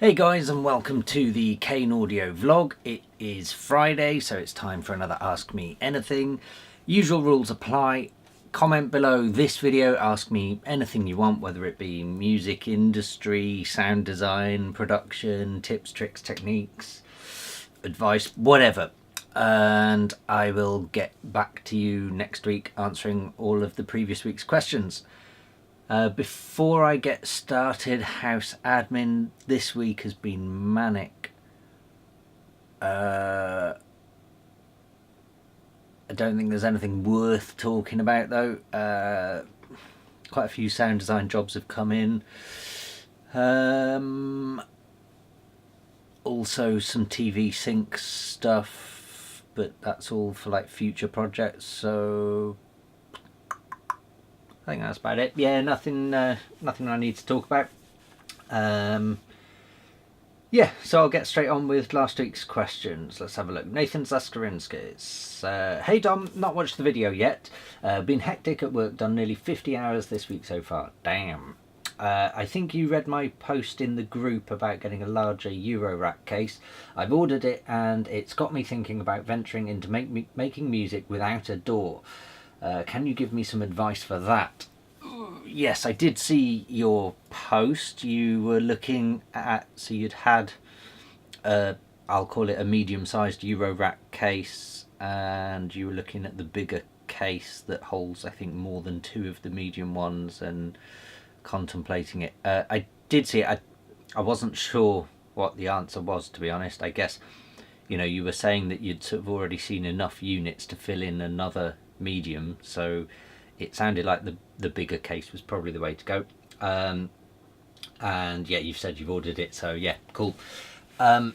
Hey guys, and welcome to the Kane Audio vlog. It is Friday, so it's time for another Ask Me Anything. Usual rules apply. Comment below this video, ask me anything you want, whether it be music industry, sound design, production, tips, tricks, techniques, advice, whatever. And I will get back to you next week answering all of the previous week's questions. Before I get started, house admin this week has been manic. I don't think there's anything worth talking about though. Quite a few sound design jobs have come in. Also some TV sync stuff, but that's all for like future projects, so I think that's about it. Yeah, nothing I need to talk about. Yeah, so I'll get straight on with last week's questions. Let's have a look. Nathan Zaskarinskis. Hey Dom, not watched the video yet. Been hectic at work, done nearly 50 hours this week so far. Damn. I think you read my post in the group about getting a larger Eurorack case. I've ordered it and it's got me thinking about venturing into making music without a DAW. Can you give me some advice for that? Yes, I did see your post. You were looking at, so you'd had, I'll call it a medium-sized Eurorack case, and you were looking at the bigger case that holds, I think, more than two of the medium ones, and contemplating it. I did see it. I wasn't sure what the answer was, to be honest. I guess, you know, you were saying that you'd sort of already seen enough units to fill in another medium, so it sounded like the bigger case was probably the way to go. And yeah, you've said you've ordered it, so yeah, cool. For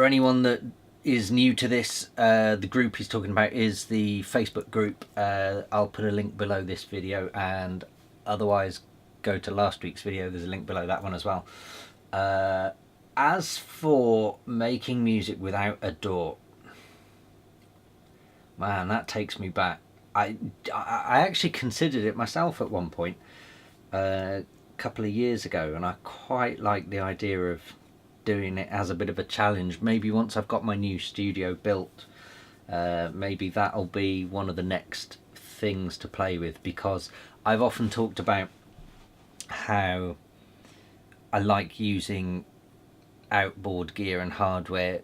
anyone that is new to this, the group he's talking about is the Facebook group. I'll put a link below this video, and otherwise go to last week's video. There's a link below that one as well. As for making music without a DAW, man, that takes me back. I actually considered it myself at one point, a couple of years ago, and I quite like the idea of doing it as a bit of a challenge. Maybe once I've got my new studio built, maybe that'll be one of the next things to play with, because I've often talked about how I like using outboard gear and hardware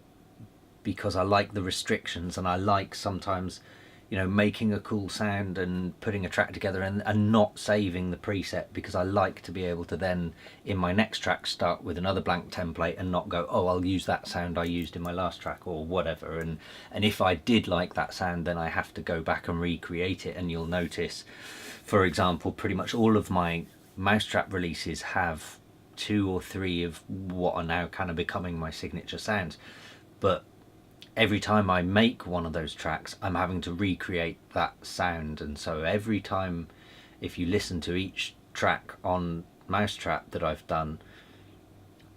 because I like the restrictions, and I like sometimes, you know, making a cool sound and putting a track together and not saving the preset, because I like to be able to then in my next track start with another blank template and not go, oh, I'll use that sound I used in my last track or whatever, and if I did like that sound, then I have to go back and recreate it. And you'll notice, for example, pretty much all of my Mau5trap releases have 2 or 3 of what are now kind of becoming my signature sounds, but every time I make one of those tracks, I'm having to recreate that sound. And so every time, if you listen to each track on Mau5trap that I've done,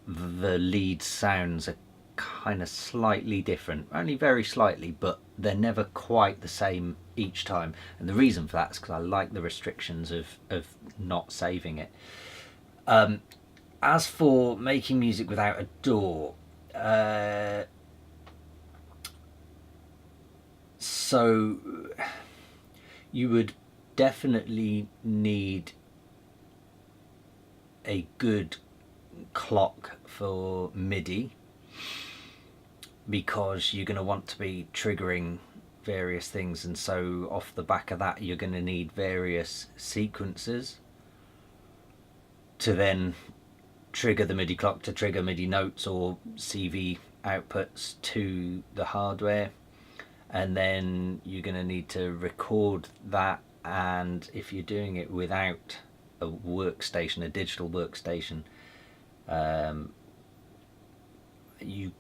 the lead sounds are kind of slightly different, only very slightly, but they're never quite the same each time. And the reason for that is because I like the restrictions of not saving it. As for making music without a DAW, so you would definitely need a good clock for MIDI, because you're going to want to be triggering various things, and so off the back of that you're going to need various sequences to then trigger the MIDI clock to trigger MIDI notes or CV outputs to the hardware. And then you're going to need to record that, and if you're doing it without a workstation, a digital workstation, you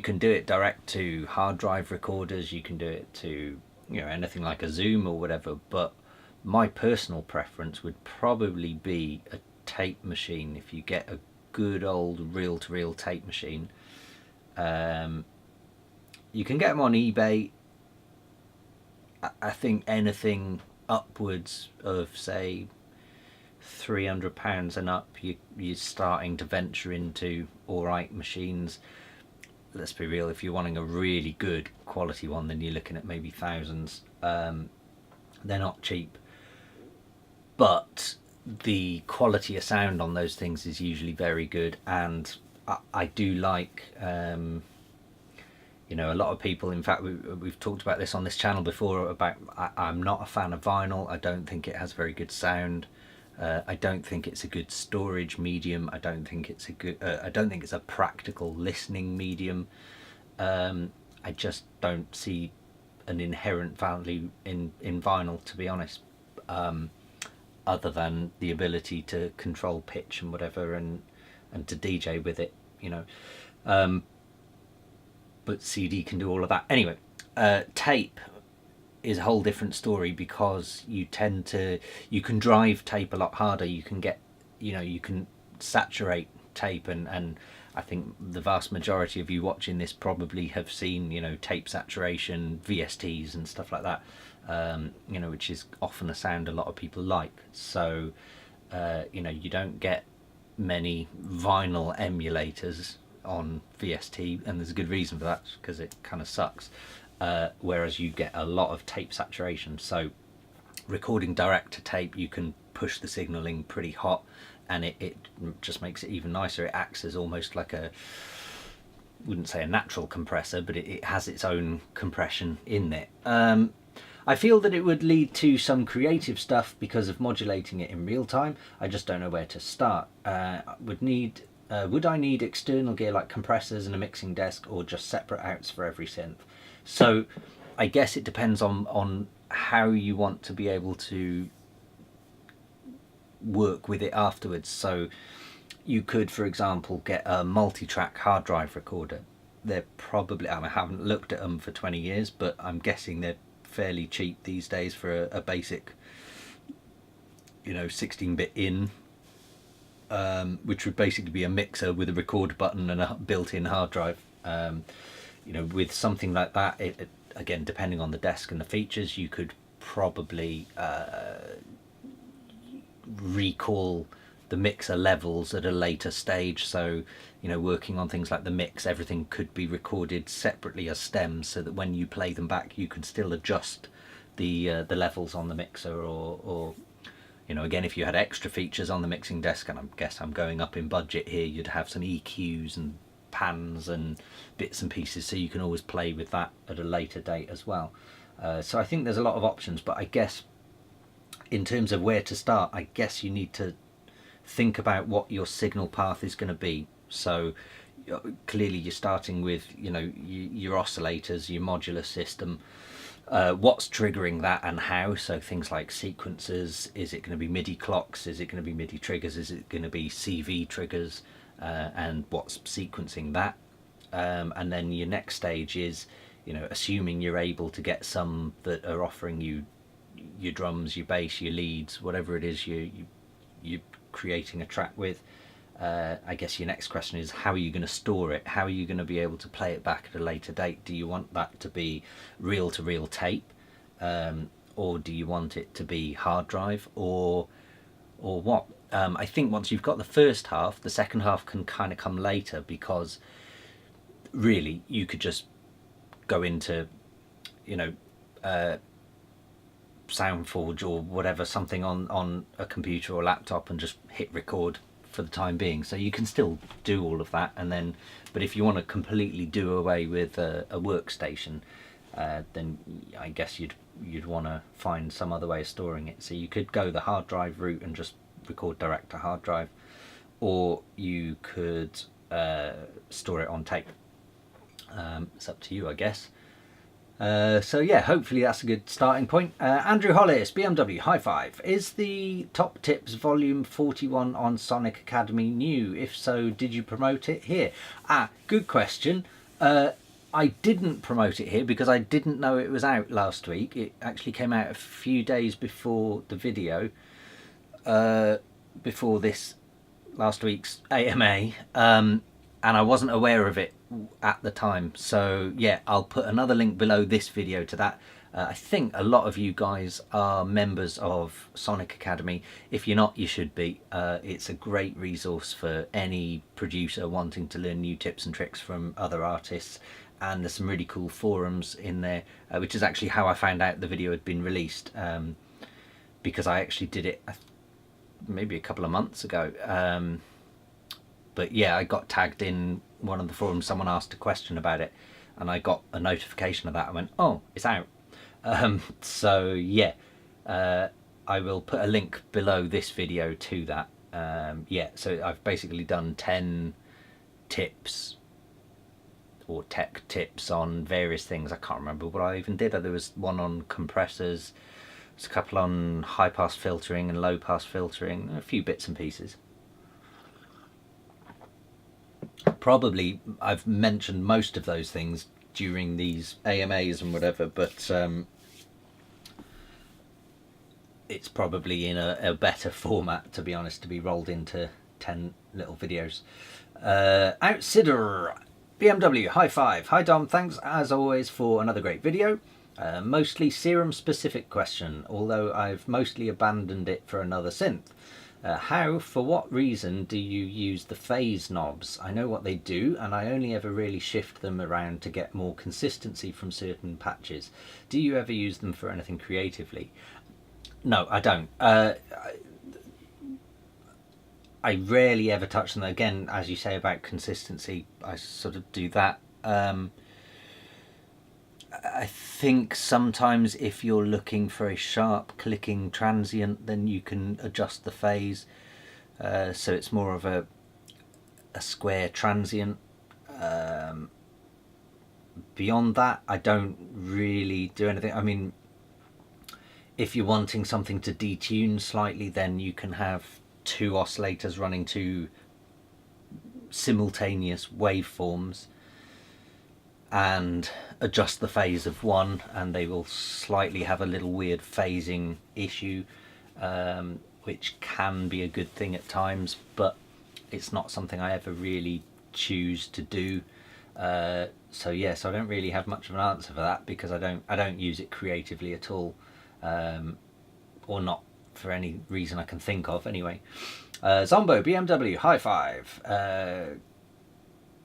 can do it direct to hard drive recorders, you can do it to, you know, anything like a Zoom or whatever, but my personal preference would probably be a tape machine. If you get a good old reel-to-reel tape machine, you can get them on eBay. I think anything upwards of, say, £300 and up, you're starting to venture into alright machines. Let's be real, if you're wanting a really good quality one, then you're looking at maybe thousands. They're not cheap, but the quality of sound on those things is usually very good. And I do like, you know, a lot of people, in fact we've talked about this on this channel before, about I'm not a fan of vinyl. I don't think it has very good sound. I don't think it's a good storage medium. I don't think it's a good. I don't think it's a practical listening medium. I just don't see an inherent value in vinyl, to be honest. Other than the ability to control pitch and whatever, and to DJ with it, you know. But CD can do all of that. Anyway, tape is a whole different story, because you can drive tape a lot harder. You can get, you know, you can saturate tape, and I think the vast majority of you watching this probably have seen, you know, tape saturation, VSTs and stuff like that, you know, which is often a sound a lot of people like. So, you know, you don't get many vinyl emulators on VST, and there's a good reason for that, because it kind of sucks. Whereas you get a lot of tape saturation. So recording direct to tape, you can push the signaling pretty hot, and it just makes it even nicer. It acts as almost like a, wouldn't say a natural compressor, but it has its own compression in it. I feel that it would lead to some creative stuff because of modulating it in real time. I just don't know where to start. Would I need external gear like compressors and a mixing desk, or just separate outs for every synth? So I guess it depends on how you want to be able to work with it afterwards. So you could, for example, get a multi-track hard drive recorder. They're probably, I haven't looked at them for 20 years, but I'm guessing they're fairly cheap these days for a basic, you know, 16-bit in, which would basically be a mixer with a record button and a built-in hard drive. You know, with something like that, it again, depending on the desk and the features, you could probably recall the mixer levels at a later stage. So, you know, working on things like the mix, everything could be recorded separately as stems, so that when you play them back, you can still adjust the levels on the mixer, or you know, again, if you had extra features on the mixing desk, and I guess I'm going up in budget here, you'd have some EQs and pans and bits and pieces, so you can always play with that at a later date as well. So I think there's a lot of options, but I guess in terms of where to start, I guess you need to think about what your signal path is going to be. So clearly you're starting with, you know, your oscillators, your modular system, what's triggering that and how. So things like sequencers, is it going to be MIDI clocks, is it going to be MIDI triggers, is it going to be CV triggers, and what's sequencing that. And then your next stage is, you know, assuming you're able to get some that are offering you your drums, your bass, your leads, whatever it is you're creating a track with. I guess your next question is, how are you going to store it? How are you going to be able to play it back at a later date? Do you want that to be reel-to-reel tape, or do you want it to be hard drive, or what? I think once you've got the first half, the second half can kind of come later, because really you could just go into, you know, SoundForge or whatever, something on a computer or laptop, and just hit record for the time being. So you can still do all of that, and then, but if you want to completely do away with a workstation, then I guess you'd want to find some other way of storing it. So you could go the hard drive route and just record direct to hard drive, or you could store it on tape. It's up to you, I guess. So yeah, hopefully that's a good starting point. Andrew Hollis, BMW, high five. Is the Top Tips Volume 41 on Sonic Academy new? If so, did you promote it here? Good question. I didn't promote it here because I didn't know it was out last week. It actually came out a few days before the video, before this last week's AMA, and I wasn't aware of it at the time. So yeah, I'll put another link below this video to that. I think a lot of you guys are members of Sonic Academy. If you're not, you should be. It's a great resource for any producer wanting to learn new tips and tricks from other artists, and there's some really cool forums in there, which is actually how I found out the video had been released, because I actually did it maybe a couple of months ago. But yeah, I got tagged in one of the forums. Someone asked a question about it, and I got a notification of that. I went, oh, it's out. So yeah, I will put a link below this video to that. Yeah, so I've basically done 10 tips or tech tips on various things. I can't remember what I even did. There was one on compressors, there's a couple on high pass filtering and low pass filtering, a few bits and pieces. Probably I've mentioned most of those things during these AMAs and whatever, but it's probably in a better format, to be honest, to be rolled into 10 little videos. Outsider BMW, high five. Hi Dom, thanks as always for another great video. Mostly serum specific question, although I've mostly abandoned it for another synth. How, for what reason do you use the phase knobs? I know what they do, and I only ever really shift them around to get more consistency from certain patches. Do you ever use them for anything creatively? No, I don't. I rarely ever touch them. Again, as you say about consistency, I sort of do that. I think sometimes if you're looking for a sharp clicking transient, then you can adjust the phase, so it's more of a square transient. Beyond that, I don't really do anything. I mean, if you're wanting something to detune slightly, then you can have 2 oscillators running 2 simultaneous waveforms and adjust the phase of one, and they will slightly have a little weird phasing issue, which can be a good thing at times, but it's not something I ever really choose to do. So yes, I don't really have much of an answer for that, because I don't use it creatively at all, or not for any reason I can think of anyway. Zombo BMW, high five.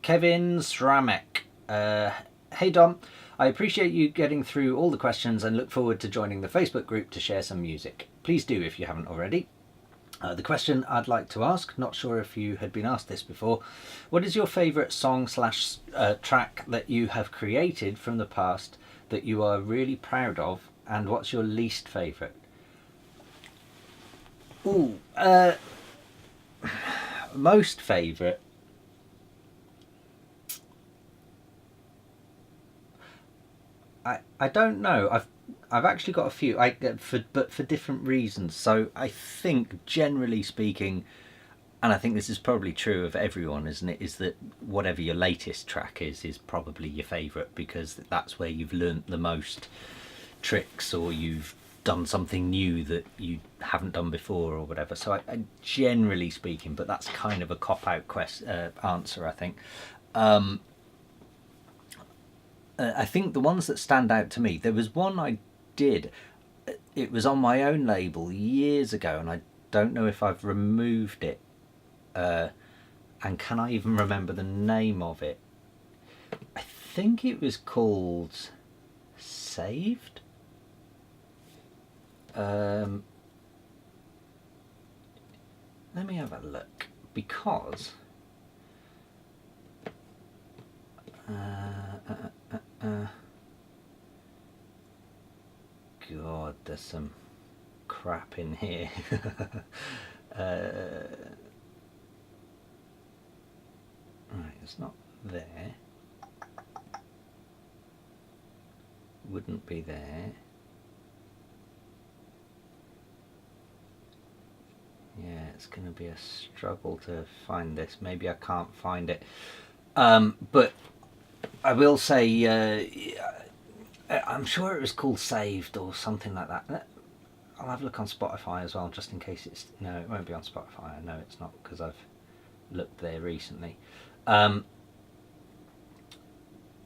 Kevin Sramek, hey Dom, I appreciate you getting through all the questions and look forward to joining the Facebook group to share some music. Please do if you haven't already. The question I'd like to ask, not sure if you had been asked this before, what is your favourite song slash track that you have created from the past that you are really proud of, and what's your least favourite? Ooh, most favourite, I don't know. I've actually got a few. But for different reasons. So I think, generally speaking, and I think this is probably true of everyone, isn't it? Is that whatever your latest track is probably your favourite, because that's where you've learnt the most tricks, or you've done something new that you haven't done before, or whatever. So I generally speaking, but that's kind of a cop-out answer, I think. I think the ones that stand out to me, there was one I did, it was on my own label years ago, and I don't know if I've removed it, and can I even remember the name of it. I think it was called Saved. Let me have a look, because God, there's some crap in here. Right, it's not there. Wouldn't be there. Yeah, it's going to be a struggle to find this. Maybe I can't find it. But I will say, I'm sure it was called Saved or something like that. I'll have a look on Spotify as well, just in case it's... No, it won't be on Spotify. I know it's not, because I've looked there recently.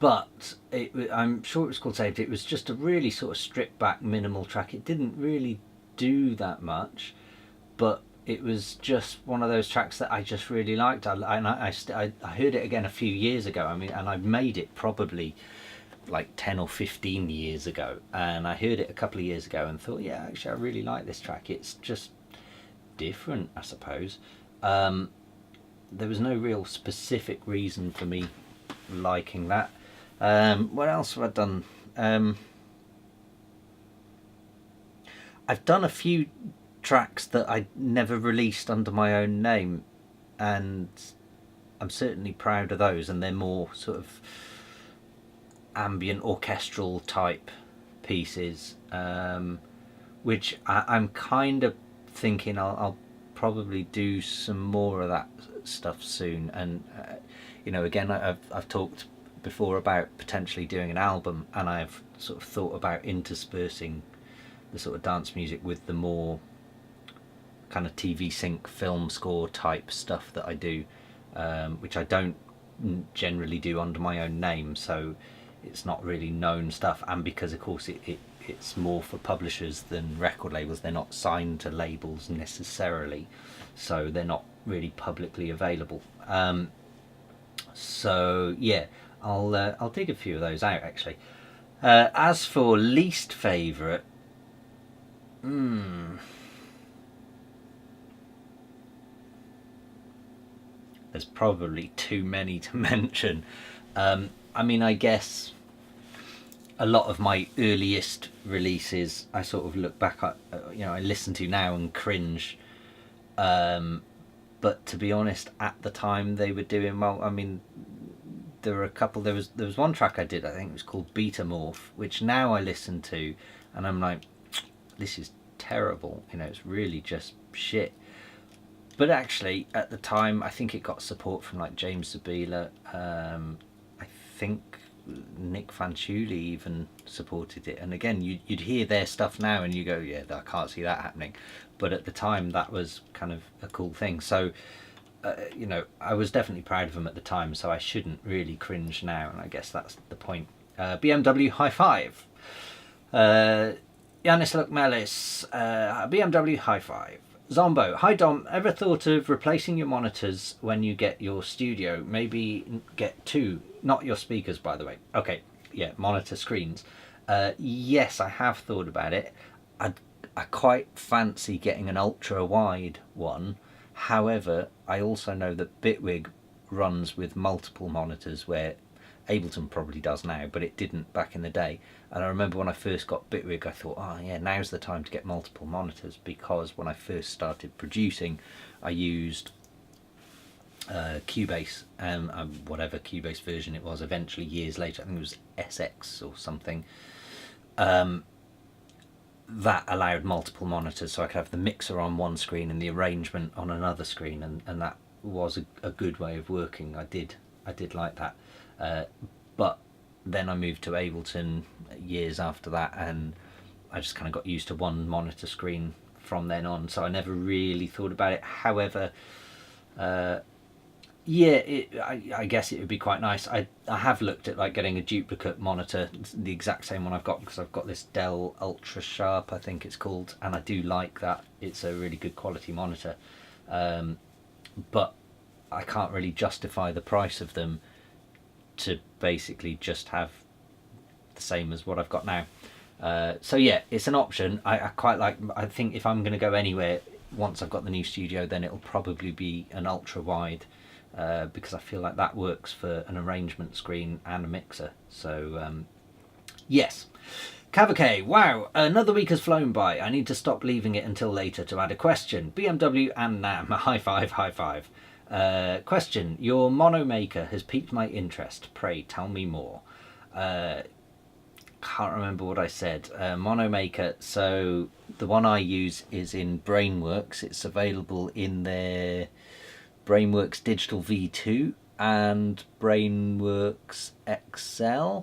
but I'm sure it was called Saved. It was just a really sort of stripped back minimal track. It didn't really do that much, but it was just one of those tracks that I just really liked. I heard it again a few years ago. I mean, and I made it probably like 10 or 15 years ago, and I heard it a couple of years ago and thought, yeah, actually I really like this track. It's just different, I suppose. There was no real specific reason for me liking that. What else have I done? I've done a few tracks that I never released under my own name, and I'm certainly proud of those, and they're more sort of ambient orchestral type pieces, which I'm kind of thinking I'll probably do some more of that stuff soon. And you know, again, I've talked before about potentially doing an album, and I've sort of thought about interspersing the sort of dance music with the more kind of TV sync film score type stuff that I do, which I don't generally do under my own name, so it's not really known stuff. And because of course it's more for publishers than record labels, they're not signed to labels necessarily, so they're not really publicly available. So yeah, I'll dig a few of those out actually. As for least favourite, there's probably too many to mention. I mean, I guess a lot of my earliest releases I sort of look back at, you know, I listen to now and cringe. But to be honest, at the time they were doing well. I mean, there were a couple. There was one track I did, I think it was called Beta Morph, which now I listen to and I'm like, this is terrible. You know, it's really just shit. But actually, at the time, I think it got support from like James Zabila. I think Nick Fanciulli even supported it. And again, you'd hear their stuff now and you go, yeah, I can't see that happening. But at the time, that was kind of a cool thing. So, you know, I was definitely proud of them at the time, so I shouldn't really cringe now. And I guess that's the point. BMW High Five. Yanis Lukmelis, BMW High Five. Zombo, hi Dom, ever thought of replacing your monitors when you get your studio? Maybe get two, not your speakers by the way. Okay, yeah, monitor screens. Yes, I have thought about it. I quite fancy getting an ultra wide one. However, I also know that Bitwig runs with multiple monitors, where Ableton probably does now, but it didn't back in the day. And I remember when I first got Bitwig, I thought, oh yeah, now's the time to get multiple monitors, because when I first started producing, I used Cubase, whatever Cubase version it was, eventually years later, I think it was SX or something, that allowed multiple monitors, so I could have the mixer on one screen and the arrangement on another screen, and that was a good way of working. I did like that. But then I moved to Ableton years after that, and I just kind of got used to one monitor screen from then on, so I never really thought about it. However, yeah, I guess it would be quite nice. I have looked at like getting a duplicate monitor, the exact same one I've got, because I've got this Dell Ultra Sharp, I think it's called, and I do like that. It's a really good quality monitor, but I can't really justify the price of them to basically just have the same as what I've got now. So yeah, it's an option. I quite like. I think if I'm going to go anywhere once I've got the new studio, then it'll probably be an ultra wide, because I feel like that works for an arrangement screen and a mixer. So yes. Cavacay, wow, another week has flown by. I need to stop leaving it until later to add a question. BMW and Nam, high five, high five. Question, your mono maker has piqued my interest. Pray tell me more. Can't remember what I said. Mono maker, so the one I use is in Brainworks. It's available in their Brainworks Digital V2 and Brainworks XL.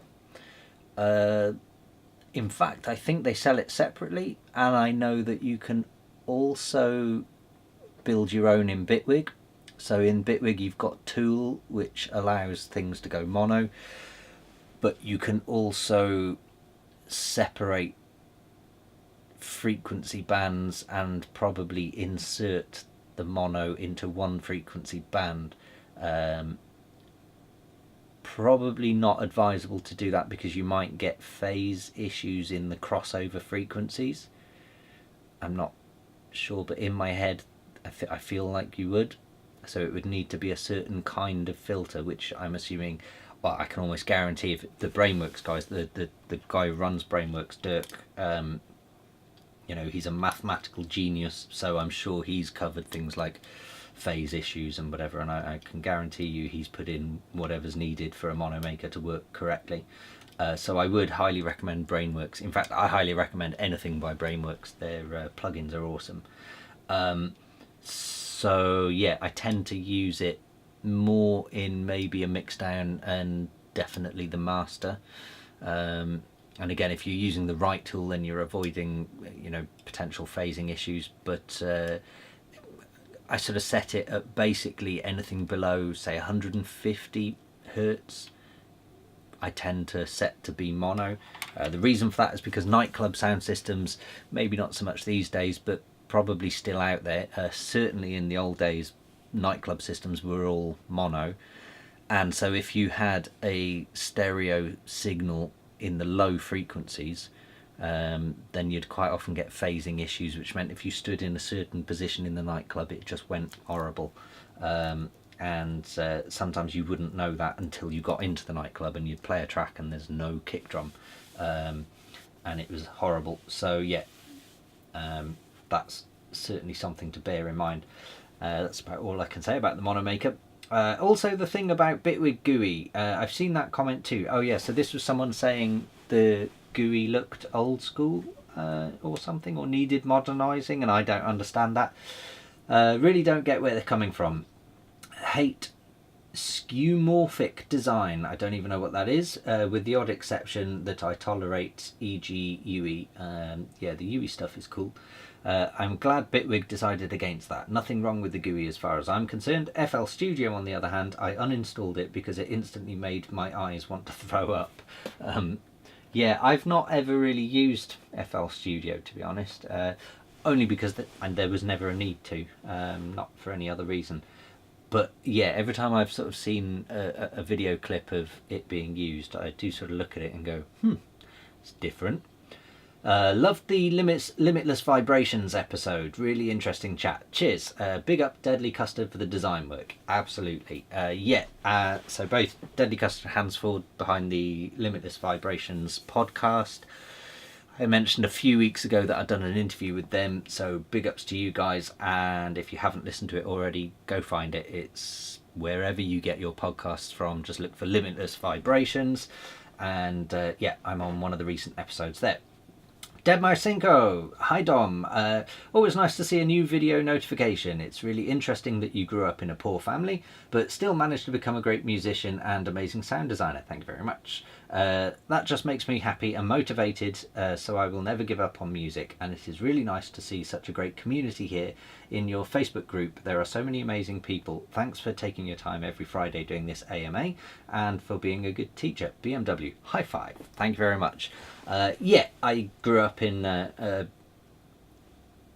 In fact, I think they sell it separately, and I know that you can also build your own in Bitwig. So in Bitwig you've got Tool, which allows things to go mono. but you can also separate frequency bands and probably insert the mono into one frequency band. Probably not advisable to do that because you might get phase issues in the crossover frequencies. I'm not sure, but in my head I feel like you would. So it would need to be a certain kind of filter, which I'm assuming, well, I can almost guarantee if the Brainworks guys, the guy who runs Brainworks, Dirk, you know, he's a mathematical genius, so I'm sure he's covered things like phase issues and whatever, and I can guarantee you he's put in whatever's needed for a mono maker to work correctly. So I would highly recommend Brainworks. In fact, I highly recommend anything by Brainworks. Their plugins are awesome. So yeah, I tend to use it more in maybe a mixdown and definitely the master. And again, if you're using the right tool, then you're avoiding, you know, potential phasing issues. But I sort of set it at basically anything below, say, 150 hertz. I tend to set to be mono. The reason for that is because nightclub sound systems, maybe not so much these days, but probably still out there. Certainly in the old days, nightclub systems were all mono. And so if you had a stereo signal in the low frequencies, then you'd quite often get phasing issues, which meant if you stood in a certain position in the nightclub, it just went horrible. And sometimes you wouldn't know that until you got into the nightclub and you'd play a track and there's no kick drum, and it was horrible. So yeah, that's certainly something to bear in mind. That's about all I can say about the mono maker. Also, the thing about Bitwig GUI, I've seen that comment too. Oh yeah, so this was someone saying the GUI looked old school or something, or needed modernising, and I don't understand that. Really don't get where they're coming from. Hate skeuomorphic design. I don't even know what that is, with the odd exception that I tolerate, e.g. UE. Yeah, the UE stuff is cool. I'm glad Bitwig decided against that. Nothing wrong with the GUI as far as I'm concerned. FL Studio, on the other hand, I uninstalled it because it instantly made my eyes want to throw up. Yeah, I've not ever really used FL Studio, to be honest, only because there was never a need to, not for any other reason. But yeah, every time I've sort of seen a video clip of it being used, I do sort of look at it and go, it's different. Loved the Limitless Vibrations episode. Really interesting chat. Cheers. Big up Deadly Custard for the design work. Absolutely. Yeah. So both Deadly Custard and Hansford behind the Limitless Vibrations podcast. I mentioned a few weeks ago that I'd done an interview with them, so big ups to you guys. And if you haven't listened to it already, go find it. It's wherever you get your podcasts from. Just look for Limitless Vibrations. And yeah, I'm on one of the recent episodes there. Deadmouse5, hi Dom. Always nice to see a new video notification. It's really interesting that you grew up in a poor family, but still managed to become a great musician and amazing sound designer. Thank you very much. That just makes me happy and motivated, so I will never give up on music. And it is really nice to see such a great community here in your Facebook group. There are so many amazing people. Thanks for taking your time every Friday doing this AMA and for being a good teacher. BMW, high five. Thank you very much. Yeah, I grew up in a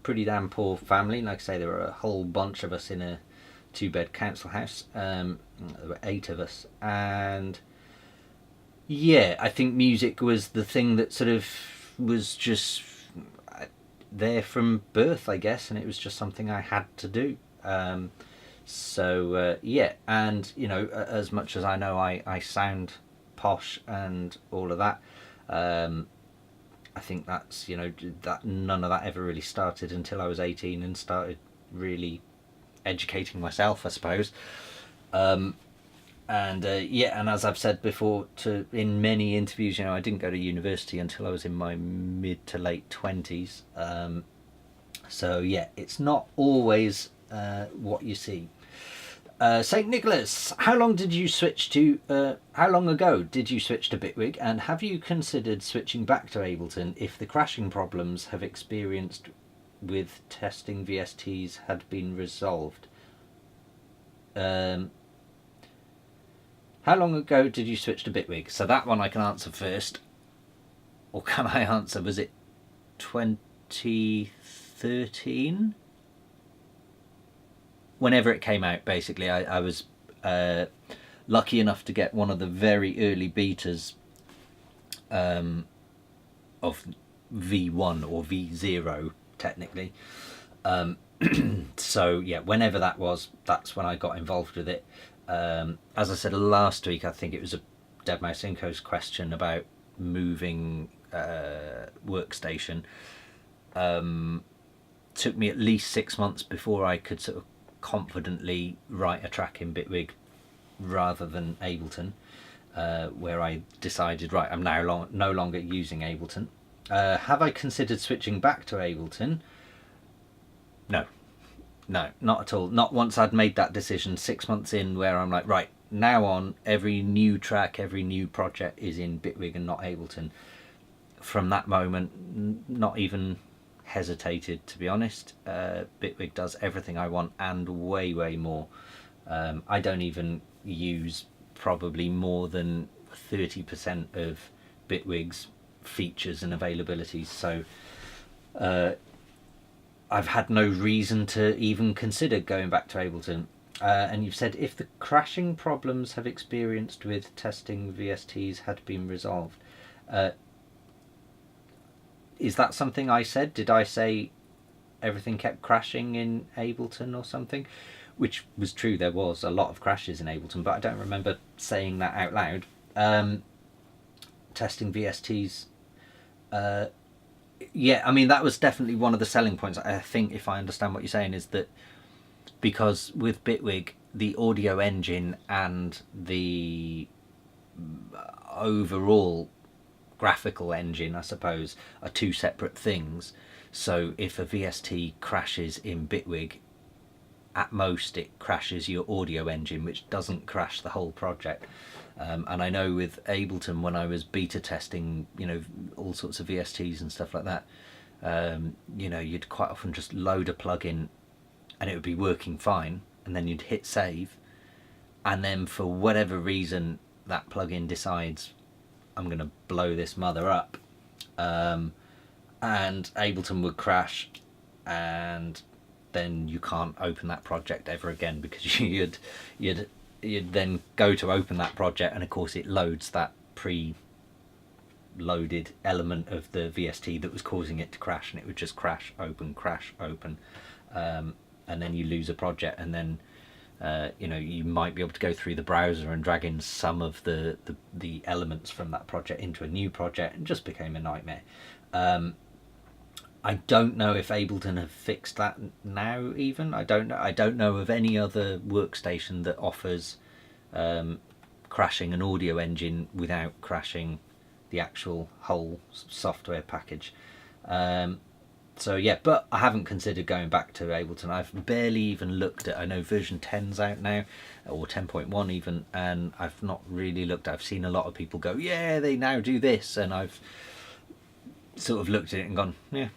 pretty damn poor family. Like I say, there were a whole bunch of us in a 2-bed council house. There were 8 of us, and yeah, I think music was the thing that sort of was just there from birth, I guess, and it was just something I had to do. So yeah, and you know, as much as I know I sound posh and all of that, I think that's, you know, that none of that ever really started until I was 18 and started really educating myself, I suppose. And yeah, and as I've said before in many interviews, you know, I didn't go to university until I was in my mid to late 20s. So yeah, it's not always what you see. St. Nicholas, how long ago did you switch to Bitwig, and have you considered switching back to Ableton if the crashing problems have experienced with testing VSTs had been resolved? How long ago did you switch to Bitwig? So that one I can answer first. Or can I answer, was it 2013? Whenever it came out, basically. I was lucky enough to get one of the very early betas of V1 or V0 technically. So yeah, whenever that was, that's when I got involved with it. As I said last week, I think it was a Deadmau5 Inco's question about moving workstation. Took me at least 6 months before I could sort of confidently write a track in Bitwig rather than Ableton, where I decided, right, I'm now no longer using Ableton. Have I considered switching back to Ableton? No, not at all. Not once I'd made that decision 6 months in, where I'm like, right, now on, every new track, every new project is in Bitwig and not Ableton. From that moment, not even hesitated, to be honest. Bitwig does everything I want and way more. I don't even use probably more than 30% of Bitwig's features and availabilities, so I've had no reason to even consider going back to Ableton. And you've said, if the crashing problems have experienced with testing VSTs had been resolved. Is that something I said? Did I say everything kept crashing in Ableton or something? Which was true, there was a lot of crashes in Ableton, but I don't remember saying that out loud. Testing VSTs, yeah, I mean, that was definitely one of the selling points, I think, if I understand what you're saying, is that because with Bitwig, the audio engine and the overall graphical engine, I suppose, are two separate things. So if a VST crashes in Bitwig, at most it crashes your audio engine, which doesn't crash the whole project. And I know with Ableton, when I was beta testing, you know, all sorts of VSTs and stuff like that, you know, you'd quite often just load a plugin and it would be working fine, and then you'd hit save, and then for whatever reason that plugin decides, I'm going to blow this mother up, and Ableton would crash, and then you can't open that project ever again, because you'd then go to open that project, and of course it loads that pre-loaded element of the VST that was causing it to crash, and it would just crash open, and then you lose a project, and then you know, you might be able to go through the browser and drag in some of the elements from that project into a new project, and just became a nightmare. I don't know if Ableton have fixed that now even. I don't know of any other workstation that offers crashing an audio engine without crashing the actual whole software package. So yeah, but I haven't considered going back to Ableton. I've barely even looked at, I know version 10's out now, or 10.1 even, and I've not really looked. I've seen a lot of people go, yeah, they now do this, and I've sort of looked at it and gone, yeah,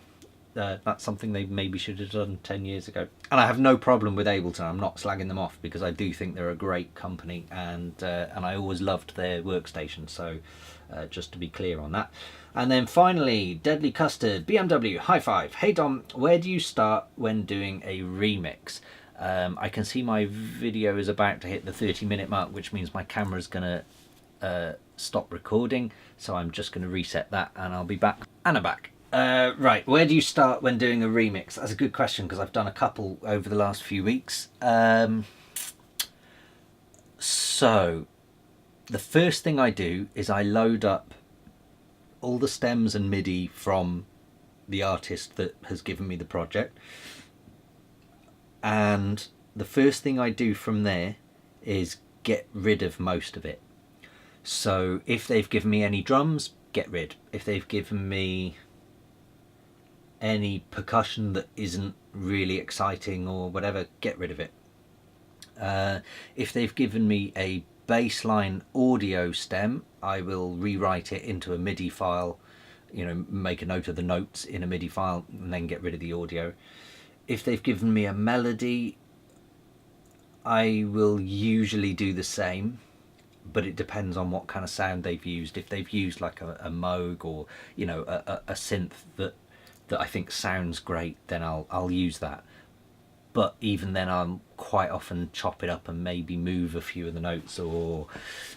that's something they maybe should have done 10 years ago. And I have no problem with Ableton. I'm not slagging them off, because I do think they're a great company, and I always loved their workstation, so just to be clear on that. And then finally, Deadly Custard, BMW, high five. Hey Dom, where do you start when doing a remix? I can see my video is about to hit the 30-minute mark, which means my camera's gonna stop recording, so I'm just gonna reset that and I'll be back. And I'm back. Right, where do you start when doing a remix? That's a good question, because I've done a couple over the last few weeks. So the first thing I do is I load up all the stems and MIDI from the artist that has given me the project, and the first thing I do from there is get rid of most of it. So if they've given me any drums, get rid. If they've given me any percussion that isn't really exciting or whatever, get rid of it. If they've given me a baseline audio stem, I will rewrite it into a MIDI file, you know, make a note of the notes in a MIDI file, and then get rid of the audio. If they've given me a melody, I will usually do the same. but it depends on what kind of sound they've used. If they've used like a Moog, or you know, a synth that I think sounds great, then I'll use that. But even then, I'll quite often chop it up and maybe move a few of the notes or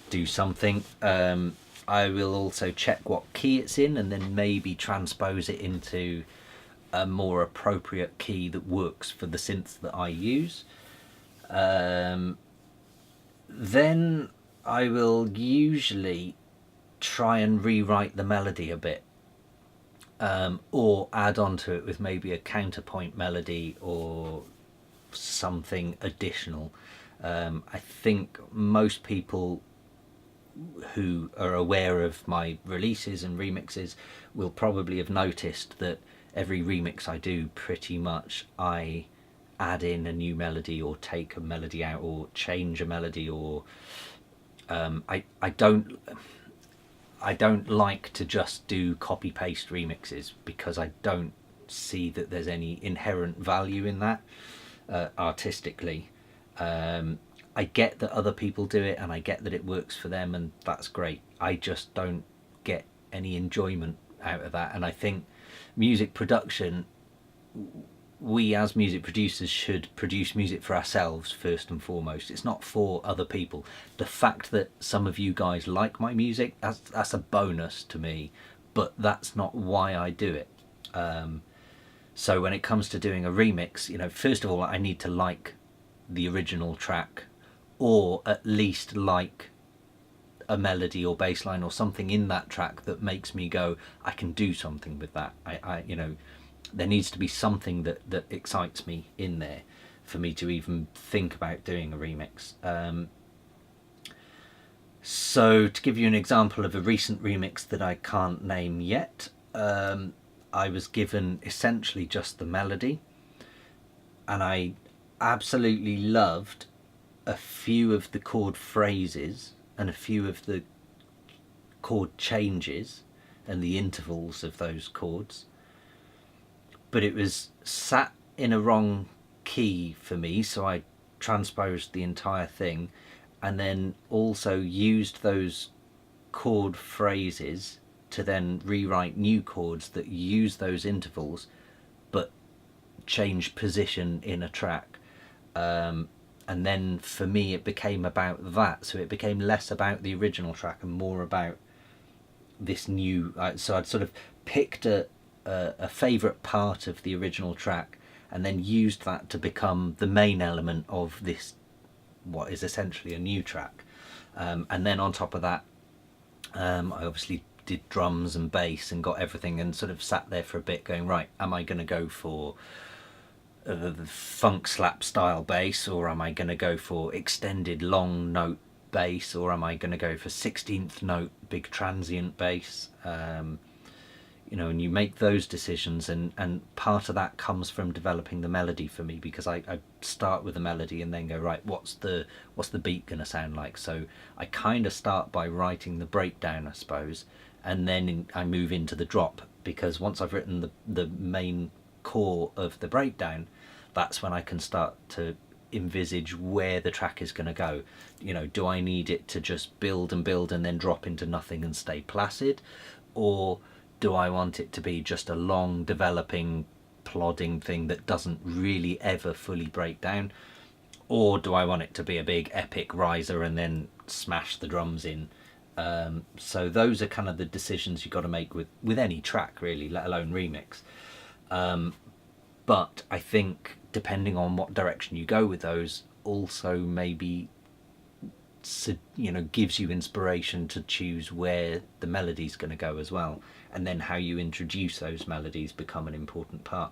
do something. I will also check what key it's in and then maybe transpose it into a more appropriate key that works for the synths that I use. Then I will usually try and rewrite the melody a bit, or add on to it with maybe a counterpoint melody or something additional. I think most people who are aware of my releases and remixes will probably have noticed that every remix I do, pretty much I add in a new melody or take a melody out or change a melody, or I don't like to just do copy paste remixes, because I don't see that there's any inherent value in that artistically. I get that other people do it and I get that it works for them, and that's great. I just don't get any enjoyment out of that. And I think music production, we as music producers should produce music for ourselves first and foremost. It's not for other people. The fact that some of you guys like my music, that's a bonus to me, but that's not why I do it. So when it comes to doing a remix, you know, first of all, I need to like the original track, or at least like a melody or bass line or something in that track that makes me go, I can do something with that. I you know, there needs to be something that excites me in there for me to even think about doing a remix. So to give you an example of a recent remix that I can't name yet, I was given essentially just the melody, and I absolutely loved a few of the chord phrases and a few of the chord changes and the intervals of those chords, but it was sat in a wrong key for me, so I transposed the entire thing and then also used those chord phrases to then rewrite new chords that use those intervals but change position in a track. And then for me it became about that, so it became less about the original track and more about this new, so I'd sort of picked a favourite part of the original track and then used that to become the main element of this, what is essentially a new track. And then on top of that, I obviously did drums and bass and got everything, and sort of sat there for a bit going, right, am I going to go for the funk slap style bass, or am I going to go for extended long note bass, or am I going to go for 16th note big transient bass? You know, and you make those decisions, and part of that comes from developing the melody for me, because I start with a melody and then go, right, what's the beat going to sound like? So I kind of start by writing the breakdown, I suppose, and then I move into the drop, because once I've written the main core of the breakdown, that's when I can start to envisage where the track is going to go. You know, do I need it to just build and build and then drop into nothing and stay placid, or do I want it to be just a long developing plodding thing that doesn't really ever fully break down, or do I want it to be a big epic riser and then smash the drums in? So those are kind of the decisions you've got to make with any track really, let alone remix. But I think depending on what direction you go with those, also maybe, you know, gives you inspiration to choose where the melody's going to go as well, and then how you introduce those melodies become an important part.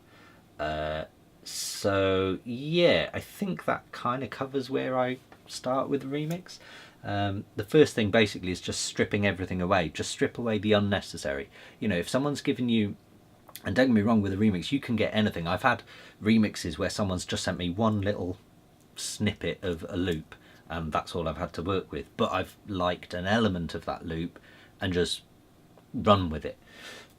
So yeah, I think that kind of covers where I start with the remix. The first thing basically is just stripping everything away. Just strip away the unnecessary. You know, if someone's given you, and don't get me wrong, with a remix you can get anything. I've had remixes where someone's just sent me one little snippet of a loop and that's all I've had to work with, but I've liked an element of that loop and just run with it.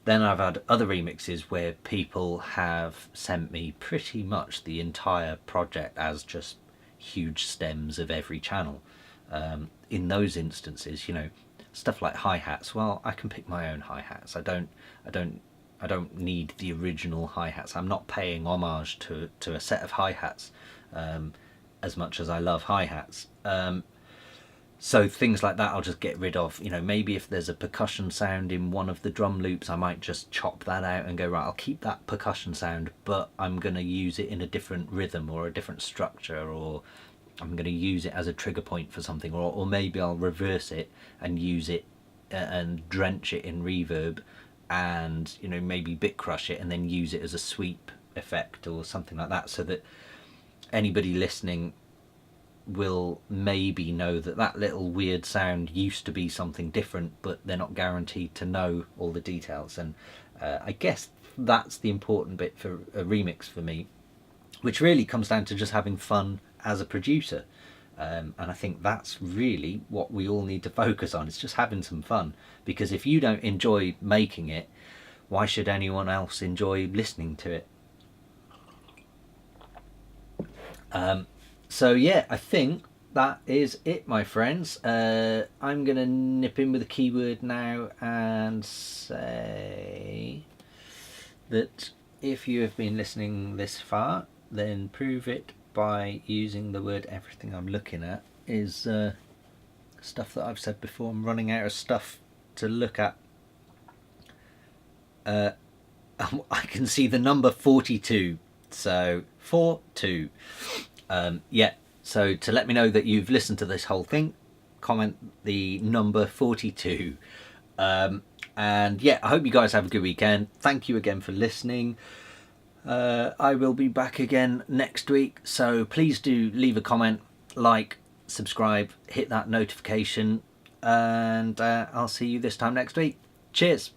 Then I've had other remixes where people have sent me pretty much the entire project as just huge stems of every channel. in those instances, you know, stuff like hi-hats, well, I can pick my own hi-hats. I don't need the original hi-hats. I'm not paying homage to a set of hi-hats as much as I love hi-hats. So things like that I'll just get rid of. You know, maybe if there's a percussion sound in one of the drum loops, I might just chop that out and go, right, I'll keep that percussion sound, but I'm going to use it in a different rhythm or a different structure, or I'm going to use it as a trigger point for something, or maybe I'll reverse it and use it and drench it in reverb, and, you know, maybe bit crush it and then use it as a sweep effect or something like that, so that anybody listening will maybe know that that little weird sound used to be something different, but they're not guaranteed to know all the details. And I guess that's the important bit for a remix for me, which really comes down to just having fun as a producer. And I think that's really what we all need to focus on. It's just having some fun, because if you don't enjoy making it, why should anyone else enjoy listening to it? So yeah, I think that is it, my friends. I'm going to nip in with a keyword now and say that if you have been listening this far, then prove it by using the word everything I'm looking at is stuff that I've said before. I'm running out of stuff to look at. I can see the number 42, so 42. Yeah, so to let me know that you've listened to this whole thing, comment the number 42. And yeah, I hope you guys have a good weekend. Thank you again for listening. I will be back again next week, so please do leave a comment, like, subscribe, hit that notification, and I'll see you this time next week. Cheers.